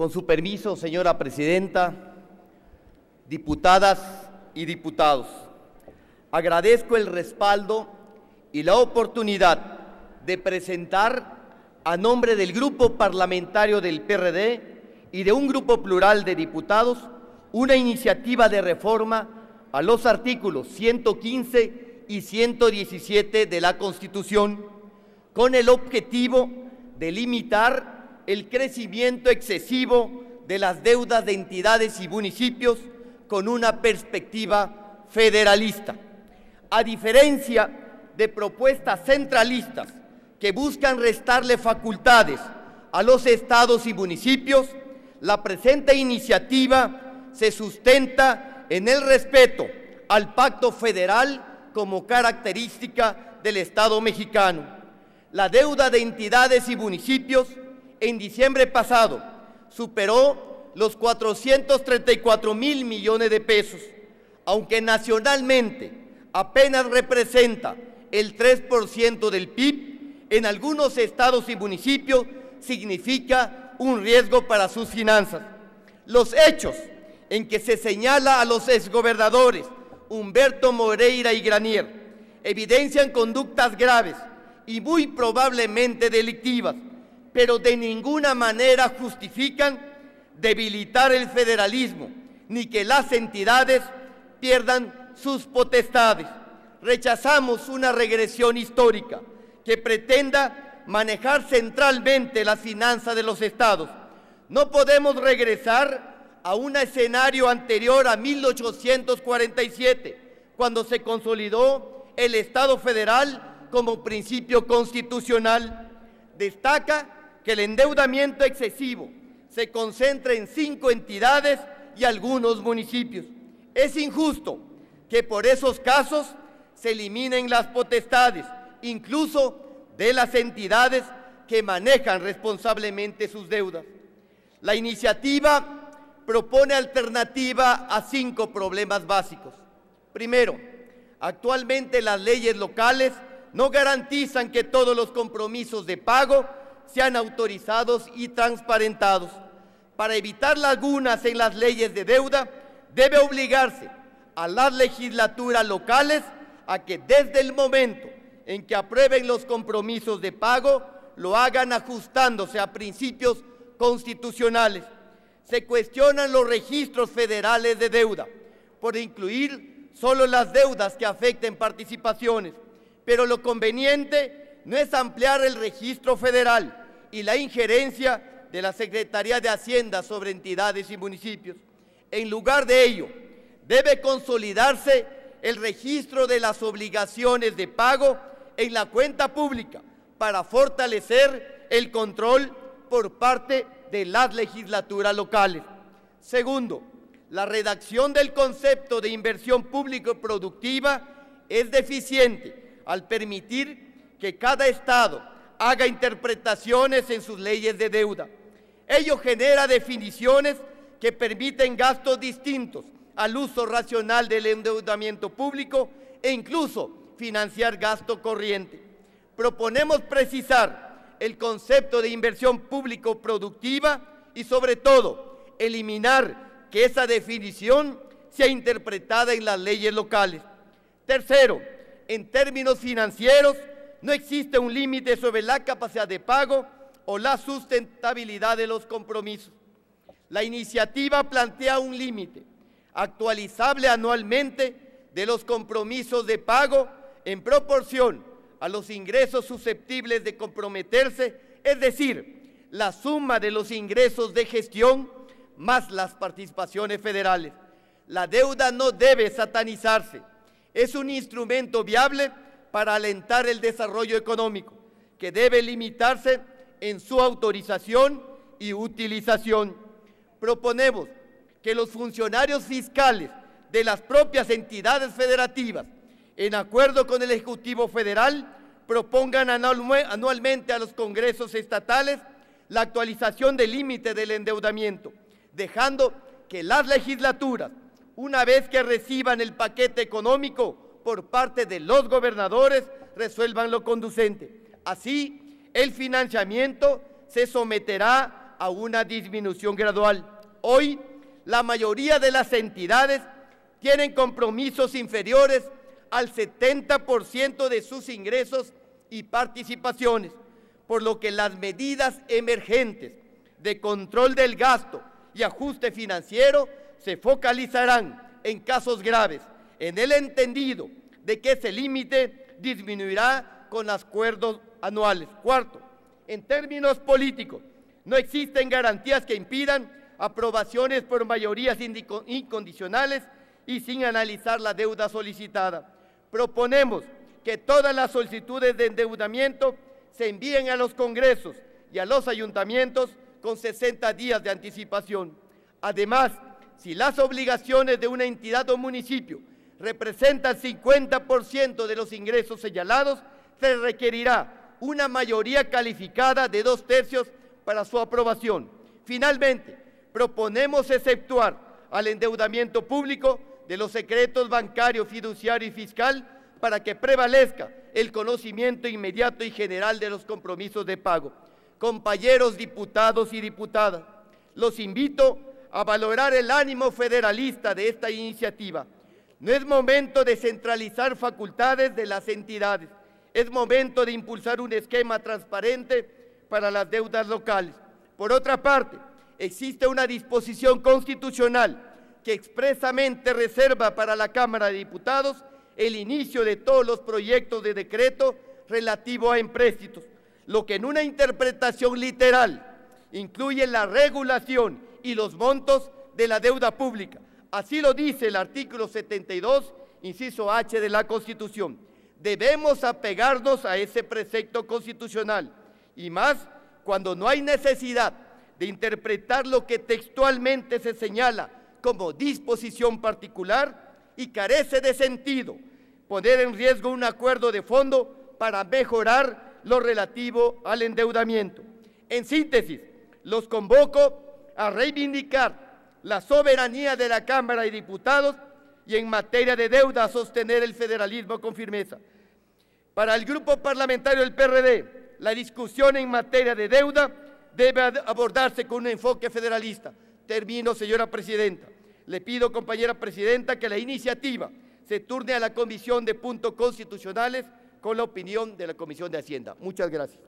Con su permiso, señora presidenta, diputadas y diputados, agradezco el respaldo y la oportunidad de presentar a nombre del Grupo Parlamentario del PRD y de un grupo plural de diputados una iniciativa de reforma a los artículos 115 y 117 de la Constitución, con el objetivo de limitar el crecimiento excesivo de las deudas de entidades y municipios con una perspectiva federalista. A diferencia de propuestas centralistas que buscan restarle facultades a los estados y municipios, la presente iniciativa se sustenta en el respeto al pacto federal como característica del Estado mexicano. La deuda de entidades y municipios en diciembre pasado superó los 434,000 millones de pesos, aunque nacionalmente apenas representa el 3% del PIB, en algunos estados y municipios significa un riesgo para sus finanzas. Los hechos en que se señala a los exgobernadores Humberto Moreira y Granier evidencian conductas graves y muy probablemente delictivas, pero de ninguna manera justifican debilitar el federalismo ni que las entidades pierdan sus potestades. Rechazamos una regresión histórica que pretenda manejar centralmente las finanzas de los estados. No podemos regresar a un escenario anterior a 1847, cuando se consolidó el Estado federal como principio constitucional. Destaca que el endeudamiento excesivo se concentra en 5 entidades y algunos municipios. Es injusto que por esos casos se eliminen las potestades, incluso de las entidades que manejan responsablemente sus deudas. La iniciativa propone alternativa a 5 problemas básicos. Primero, actualmente las leyes locales no garantizan que todos los compromisos de pago sean autorizados y transparentados. Para evitar lagunas en las leyes de deuda, debe obligarse a las legislaturas locales a que desde el momento en que aprueben los compromisos de pago, lo hagan ajustándose a principios constitucionales. Se cuestionan los registros federales de deuda por incluir solo las deudas que afecten participaciones, pero lo conveniente no es ampliar el registro federal y la injerencia de la Secretaría de Hacienda sobre entidades y municipios. En lugar de ello, debe consolidarse el registro de las obligaciones de pago en la cuenta pública para fortalecer el control por parte de las legislaturas locales. Segundo, la redacción del concepto de inversión público-productiva es deficiente al permitir que cada estado haga interpretaciones en sus leyes de deuda. Ello genera definiciones que permiten gastos distintos al uso racional del endeudamiento público e incluso financiar gasto corriente. Proponemos precisar el concepto de inversión público-productiva y, sobre todo, eliminar que esa definición sea interpretada en las leyes locales. Tercero, en términos financieros, no existe un límite sobre la capacidad de pago o la sustentabilidad de los compromisos. La iniciativa plantea un límite actualizable anualmente de los compromisos de pago en proporción a los ingresos susceptibles de comprometerse, es decir, la suma de los ingresos de gestión más las participaciones federales. La deuda no debe satanizarse, es un instrumento viable para alentar el desarrollo económico, que debe limitarse en su autorización y utilización. Proponemos que los funcionarios fiscales de las propias entidades federativas, en acuerdo con el Ejecutivo Federal, propongan anualmente a los congresos estatales la actualización del límite del endeudamiento, dejando que las legislaturas, una vez que reciban el paquete económico por parte de los gobernadores, resuelvan lo conducente. Así, el financiamiento se someterá a una disminución gradual. Hoy, la mayoría de las entidades tienen compromisos inferiores al 70% de sus ingresos y participaciones, por lo que las medidas emergentes de control del gasto y ajuste financiero se focalizarán en casos graves, en el entendido de que ese límite disminuirá con los acuerdos anuales. Cuarto, en términos políticos, no existen garantías que impidan aprobaciones por mayorías incondicionales y sin analizar la deuda solicitada. Proponemos que todas las solicitudes de endeudamiento se envíen a los congresos y a los ayuntamientos con 60 días de anticipación. Además, si las obligaciones de una entidad o municipio representan 50% de los ingresos señalados, se requerirá una mayoría calificada de 2/3 para su aprobación. Finalmente, proponemos exceptuar al endeudamiento público de los secretos bancario, fiduciario y fiscal para que prevalezca el conocimiento inmediato y general de los compromisos de pago. Compañeros diputados y diputadas, los invito a valorar el ánimo federalista de esta iniciativa. No es momento de centralizar facultades de las entidades, es momento de impulsar un esquema transparente para las deudas locales. Por otra parte, existe una disposición constitucional que expresamente reserva para la Cámara de Diputados el inicio de todos los proyectos de decreto relativo a empréstitos, lo que en una interpretación literal incluye la regulación y los montos de la deuda pública. Así lo dice el artículo 72, inciso H de la Constitución. Debemos apegarnos a ese precepto constitucional, y más cuando no hay necesidad de interpretar lo que textualmente se señala como disposición particular y carece de sentido poner en riesgo un acuerdo de fondo para mejorar lo relativo al endeudamiento. En síntesis, los convoco a reivindicar la soberanía de la Cámara de Diputados y en materia de deuda a sostener el federalismo con firmeza. Para el Grupo Parlamentario del PRD, la discusión en materia de deuda debe abordarse con un enfoque federalista. Termino, señora presidenta. Le pido, compañera presidenta, que la iniciativa se turne a la Comisión de Puntos Constitucionales con la opinión de la Comisión de Hacienda. Muchas gracias.